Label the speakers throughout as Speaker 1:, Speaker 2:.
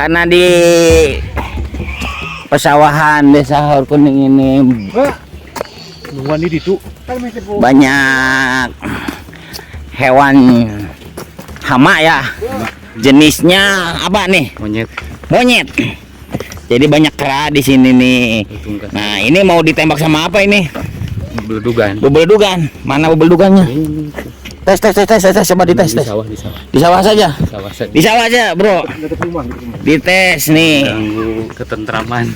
Speaker 1: karena di pesawahan desa Hor Kuning ini banyak hewan hama ya. Jenisnya apa nih? Monyet. Jadi banyak kera di sini nih. Nah, ini mau ditembak sama apa ini? Bebeledugan. Mana bebeledugannya? Tes, coba dites. Di sawah saja. Di sawah aja, bro. Dites nih.
Speaker 2: Ganggu ketentraman.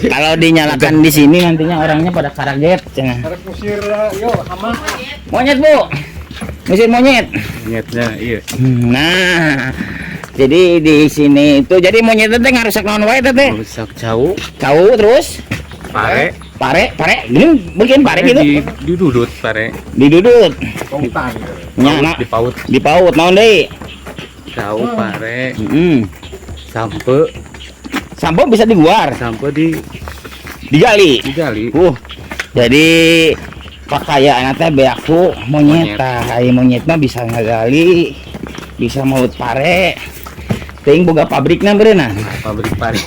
Speaker 1: Kalau dinyalakan di sini nantinya orangnya pada kaget. Monyet, Bu. Mesin monyet.
Speaker 2: Monyetnya, iya.
Speaker 1: Nah, jadi di sini itu jadi monyet teh ngarusak naon wae teh?
Speaker 2: Rusak cau
Speaker 1: Terus pare, gini bikin pare gitu.
Speaker 2: Didudut pare.
Speaker 1: Didudut.
Speaker 2: Nya,
Speaker 1: dipaut naon deui?
Speaker 2: Cau pare.
Speaker 1: Sampo bisa diguar.
Speaker 2: Sampo
Speaker 1: digali. Jadi pakaian teh beaku monyet. Ai monyet mah bisa ngagali, bisa maut pare. Ting boga pabrikna beureunan.
Speaker 2: Pabrik pare.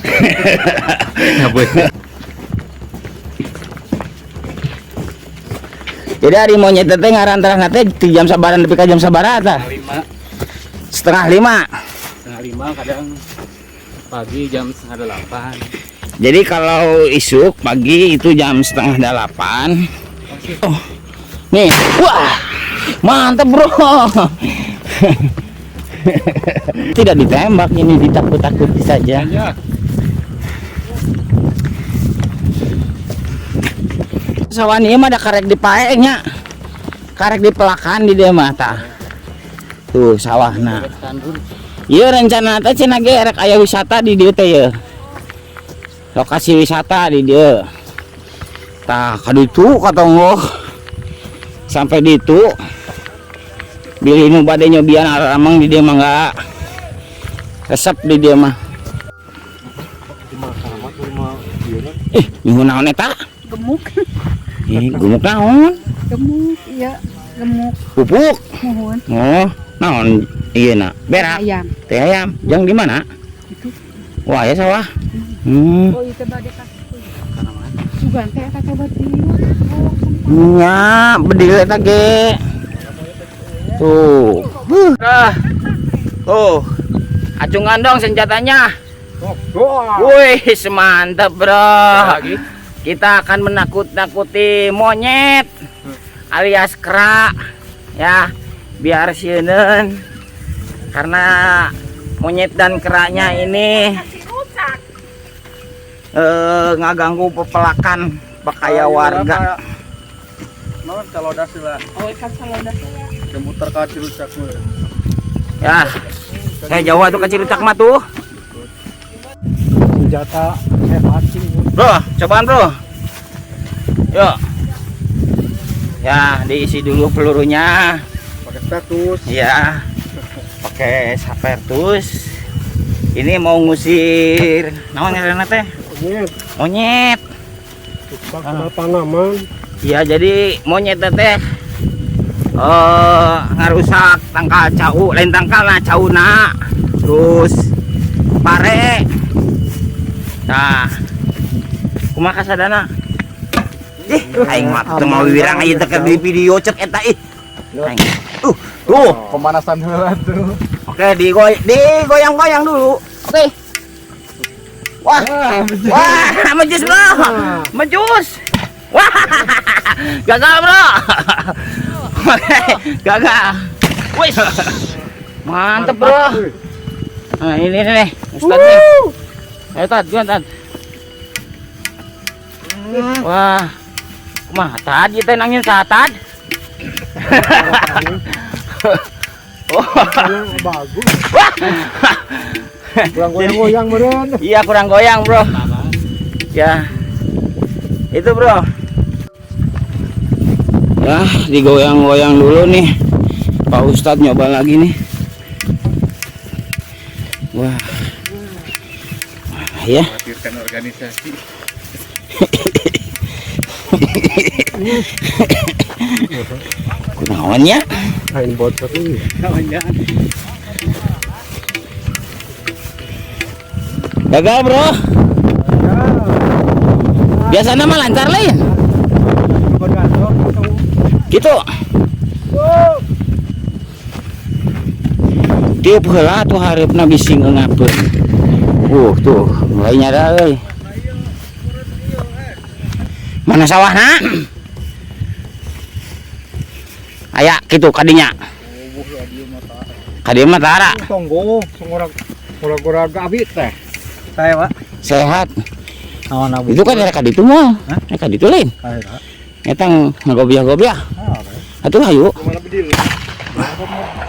Speaker 1: Jadi hari monyet teh ngarantarana teh di jam sabaran nepi ka jam sabaraha tah? 4:30.
Speaker 2: 5:30 kadang pagi jam 7:30.
Speaker 1: Jadi kalau isuk pagi itu jam 7:30. Oh, nih, wah, mantap bro. Tidak ditembak, ini ditakut-takuti saja. Sawan ieu mah ada karek di paengnya. Karek di pelakan di dia mah tah. Tuh sawahna. Ieu rencana teh cenah ge rek aya wisata di dieu teh ye. Lokasi wisata di dieu. Tah kaditu katonggo. Sampai ditu. Bili nu bade nyobian aramang di dieu mah enggak. Resep di dieu mah. Nyuhun naon eta?
Speaker 3: Gemuk.
Speaker 1: Gemuk naon?
Speaker 3: Gemuk, iya, gemuk.
Speaker 1: Pupuk.
Speaker 3: Mohon.
Speaker 1: Oh, naon ieu na? Berak.
Speaker 3: Ayam.
Speaker 1: Teh ayam. Jang di mana?
Speaker 3: Itu.
Speaker 1: Wah, ya sawah.
Speaker 3: Oh, itu bade kasih. Sugan teh eta teh beuti.
Speaker 1: Nya, bedil eta ge. Tuh. Tuh. Acungan dong senjatanya. Wih, semantap, Bro. Kita akan menakut-nakuti monyet alias kera ya, biar sieun karena monyet dan keranya ini ngaganggu pepelakan pakaya warga.
Speaker 2: Naon calodas lah.
Speaker 3: Oh, ikan salodas ya.
Speaker 2: Muter ka Cirucak.
Speaker 1: Ya. Saya Jawa tuh kecil cak mah tuh.
Speaker 2: Senjata mancing.
Speaker 1: Bro, cobaan bro. Yuk. Ya, diisi dulu pelurunya.
Speaker 2: Pakai status.
Speaker 1: Iya. Pakai sapertus. Ini mau ngusir naon ngaranna teh? Monyet.
Speaker 2: Tanaman.
Speaker 1: Iya, jadi monyet teh ngarusak tangkal cau, lain tangkal na cauna. Terus pare. Nah, kumaha kasadana? Aing mah teu mau wirang ieu teh di video cek eta ih. Aing. Tuh,
Speaker 2: Pemanasan heula tuh.
Speaker 1: oke, digoyang-goyang dulu. Oke. Wah, mejus bro. Mejus. Wah, gagal bro. Oke, gagal. Wih, mantep bro. Nah ini nih, Ustad nih. Ayo Tad, gimana Tad? Wah, kumaha Tad? Kita nangin sa Tad.
Speaker 2: Bagus. Kurang goyang-goyang meureun.
Speaker 1: Iya, kurang goyang bro. Ya, itu bro. Ya, digoyang-goyang dulu nih. Pak Ustadz nyoba lagi nih. Wah. Ya.
Speaker 2: Menghadirkan organisasi.
Speaker 1: Kunaonnya?
Speaker 2: Kain bocor ini. Naonnya?
Speaker 1: Gagal bro. Biasa nama lancar lain. Gitu. Tiap heula tuh hareupeuna bisi ngeungapeun. Tuh mulai nyada euy. Mana sawahna? Aya kitu kadinya. Kadieu mah tara.
Speaker 2: Tonggo, ngora-ngora gabi teh. Saya, Pak.
Speaker 1: Sehat.
Speaker 2: Naon abu.
Speaker 1: Itu kan daerah kaditu mah. Kaditu lain.
Speaker 2: Kayak
Speaker 1: Eta ngagobiah-gobiah. Atuh hayu.
Speaker 2: mana bedil.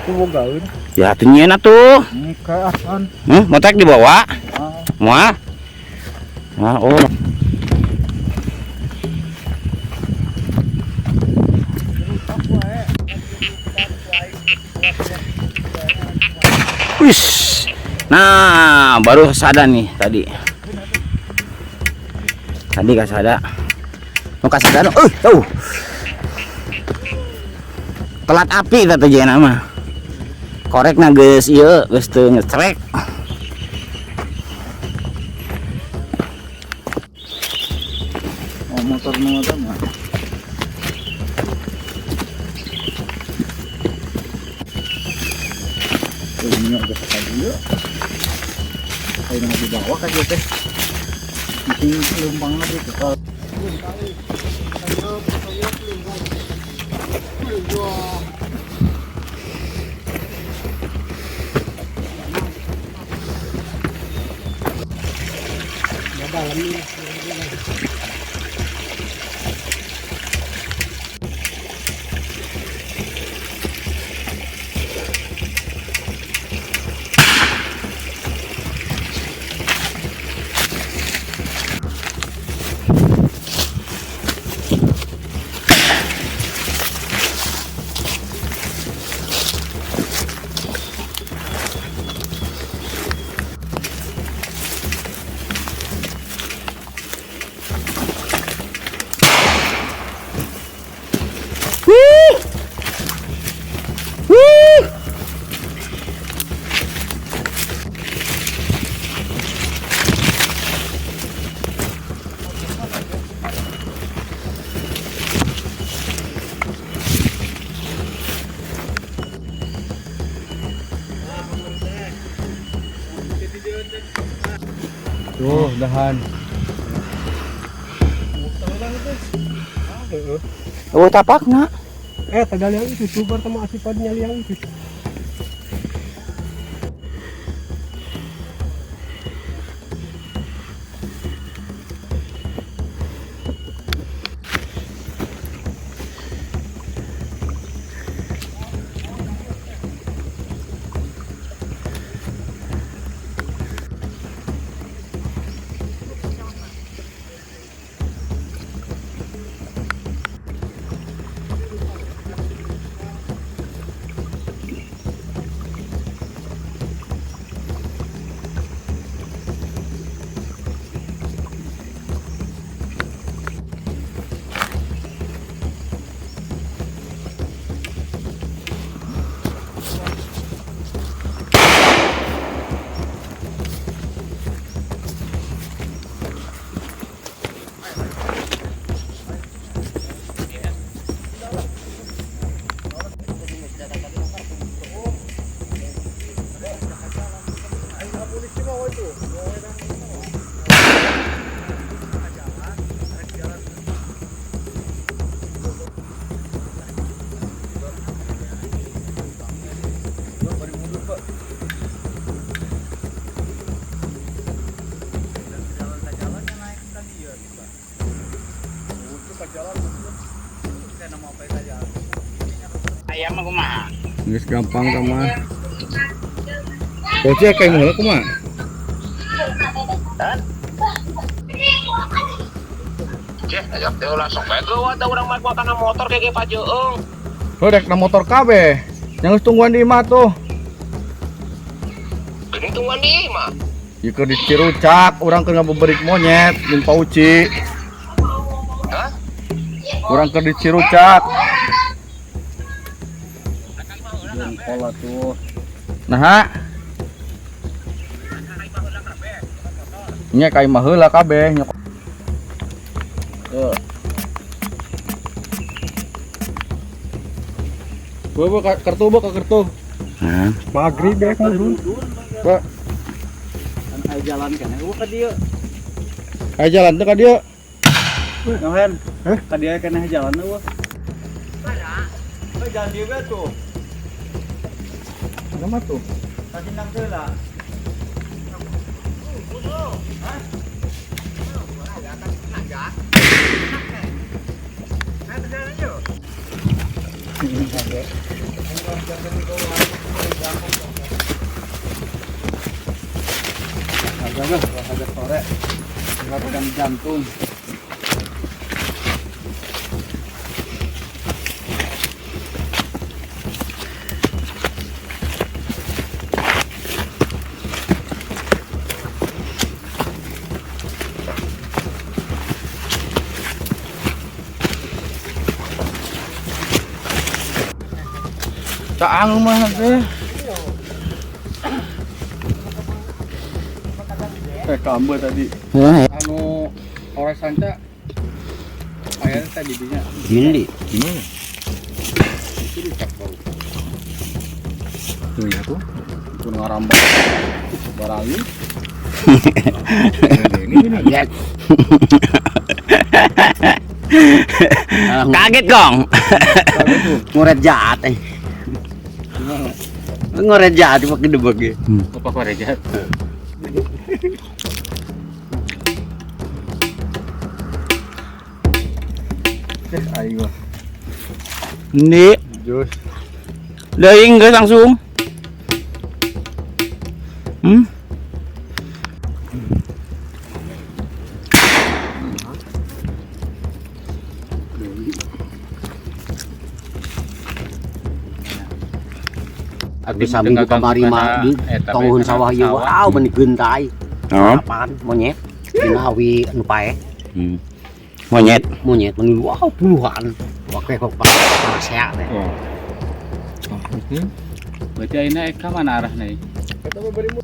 Speaker 2: Tuh gaun.
Speaker 1: Ya atuh nyeun atuh.
Speaker 2: Kayak asan.
Speaker 1: Motek dibawa. Moal. Nah, oh. Wis. Nah, baru kasada nih tadi. Tadi kasada. Nu kasada tuh. Telat api teh jeung mah. Korekna geus ieu, geus teu ngestrek.
Speaker 2: Motor mah. Ini agak sekali dulu. Kayak yang di bawah kan dia teh. Ini lumbang lagi kalau tuh dahan.
Speaker 1: Oh tapakna.
Speaker 2: Tagal yang itu super sama asipadnya yang itu.
Speaker 1: Ayam mah kumaha?
Speaker 2: Geus gampang sama. Pocek kayak mulai kumaha?
Speaker 4: Ceh, ajak teh ulah sok bae geueuh da urang mah kana motor kayak pajeung.
Speaker 2: Rek na motor kabeh. Yang geus tungguan di imah tuh.
Speaker 4: Geuning tungguan di mah.
Speaker 2: Ieu keur di Cirucak, urang keur ngabeberik monyet jeung Pauci.
Speaker 4: Hah?
Speaker 2: Urang keur di Cirucak. Pola tuh. Nah, Nya kai mah heula kabeh nya. Bawa kartu bawa kartu.
Speaker 1: Nah,
Speaker 2: Maghrib ya kan dulu. Pak,
Speaker 5: Ayo jalan kan. Ka dieu.
Speaker 2: ayo jalan teh ka dieu.
Speaker 5: Nohen. Ka dieu keneh jalan eueuh. Jalan dieu we tuh.
Speaker 2: Nama tuh.
Speaker 5: Kasindang heula.
Speaker 2: Agak sore. Gerakan jantung. Caang mah teh. Kambe tadi.
Speaker 1: ya,
Speaker 2: Anu orang sanca air tadi dinya.
Speaker 1: ini.
Speaker 2: Itu dicak baru. Tuh ya tuh. Itu ngarambak. Barangin. Ini.
Speaker 1: Ya. Kaget kong. Ngoret jahat ngoret jahat pakai debak ya.
Speaker 2: Apa korek jahat? Ayo.
Speaker 1: Ini
Speaker 2: Jos.
Speaker 1: daing guys langsung.
Speaker 5: Abdi saminggu kamari mah di tonggon sawah ieu wow beuni gentai.
Speaker 1: Oh.
Speaker 5: Apaan monyet? Dina awi anu pae.
Speaker 1: Monyet.
Speaker 5: Monyet meuni wow puluhan. Oke kok pasea teh.
Speaker 2: Oh.
Speaker 5: Berarti ayeuna ka mana arahna ieu?
Speaker 2: Eta mah bari mu.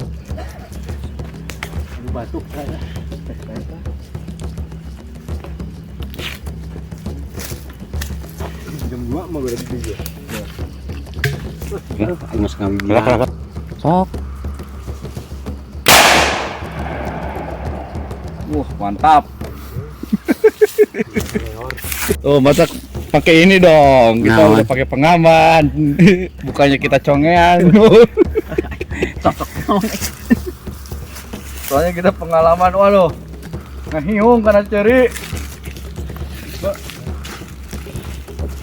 Speaker 5: Anu batuk saya.
Speaker 2: Jam 2 mah berarti dia.
Speaker 5: Ya, aing geus ngawi.
Speaker 1: Sok.
Speaker 2: Wah, mantap. Oh, masak pakai ini dong. Kita
Speaker 1: Nah,
Speaker 2: udah pakai pengaman. Bukannya kita congean. Soalnya kita pengalaman waduh. Ngahiung karena ceri.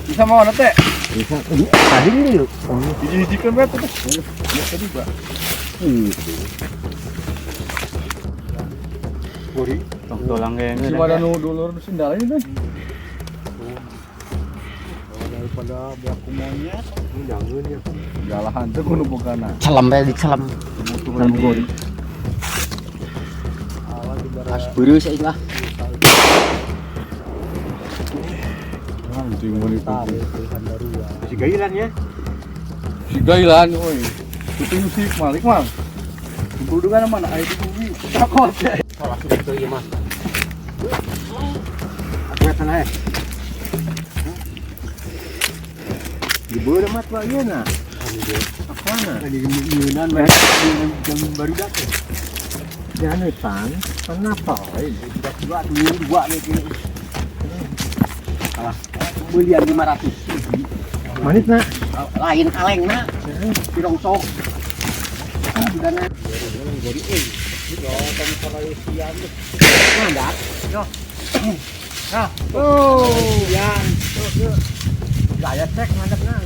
Speaker 2: Bisa mau nanti?
Speaker 5: Bisa tadi ini lho.
Speaker 2: Hiji-hijikan betul. Biasa juga. Bori.
Speaker 5: Tulang ge.
Speaker 2: Cuma ada nu dulur nu sindal ini kan.
Speaker 5: Daripada beaku monyet, jangan ya.
Speaker 2: Galahan teh kudu bogana.
Speaker 5: Celem bae dicelem.
Speaker 2: Butuhan bori.
Speaker 5: As beureuh sih lah.
Speaker 2: Anjing mau itu.
Speaker 5: Si gailan ya.
Speaker 2: Si gailan euy. Itu musik malik mah. Kudugan mana aya di bumi. Takut.
Speaker 5: Salah itu ieu mah. Aku eta nae. Di beureum mah tuh ieu na. Apana? Di nyeunan mah jam baru datang. Jangan pan, kenapa? Dua nih kini. Alah, belian 500. Manis nak? Lain kaleng nak. Pirong sok. Sudah nak. Jadi mandat. Yo. Nah. Oh, yan. Gaya cek mandap nang.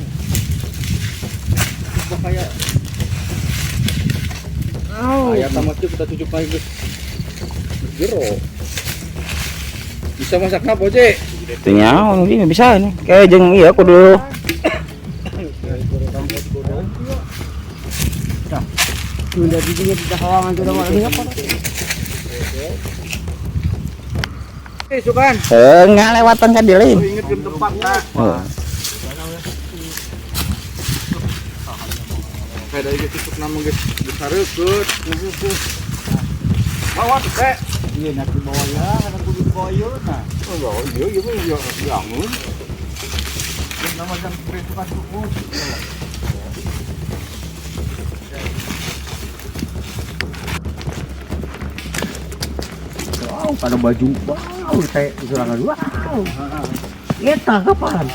Speaker 5: Kayak
Speaker 2: Ayat sama cuk kita 7 kali guys. Jero. Bisa masak apa, Cek?
Speaker 1: Tinggal ini bisa nih. Kayak jeung iya kudu
Speaker 5: sudah didinya di hawangan sudah mau ini apa?
Speaker 2: Sukan.
Speaker 1: ngalewatan ka dieu.
Speaker 2: Ingat ke tempat nah. Kayak dari tusuk nama guys. Besar keut. Bawa teh. Iya nak di bawah ya, kadang kudu di bawah ya nah.
Speaker 5: Oh iya bangun.
Speaker 2: Nama jam kereta masuk bos.
Speaker 5: Wow, pada baju wow, kayak serangan wow. Eta kapan?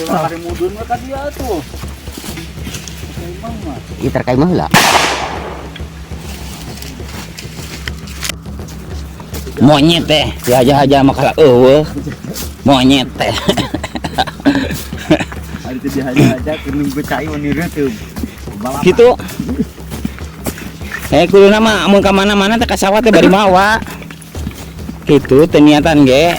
Speaker 2: Hari mudun mah tadi ya tuh. Emang mah.
Speaker 1: Itar kay mahla. Monyet teh, aja makalah monyet teh.
Speaker 2: Hari itu dia aja nunggu cai wanita tuh.
Speaker 1: Gitu. Kudu nama amun ka mana-mana teh kasawat teh bari mawa. Gitu teh niatan ge.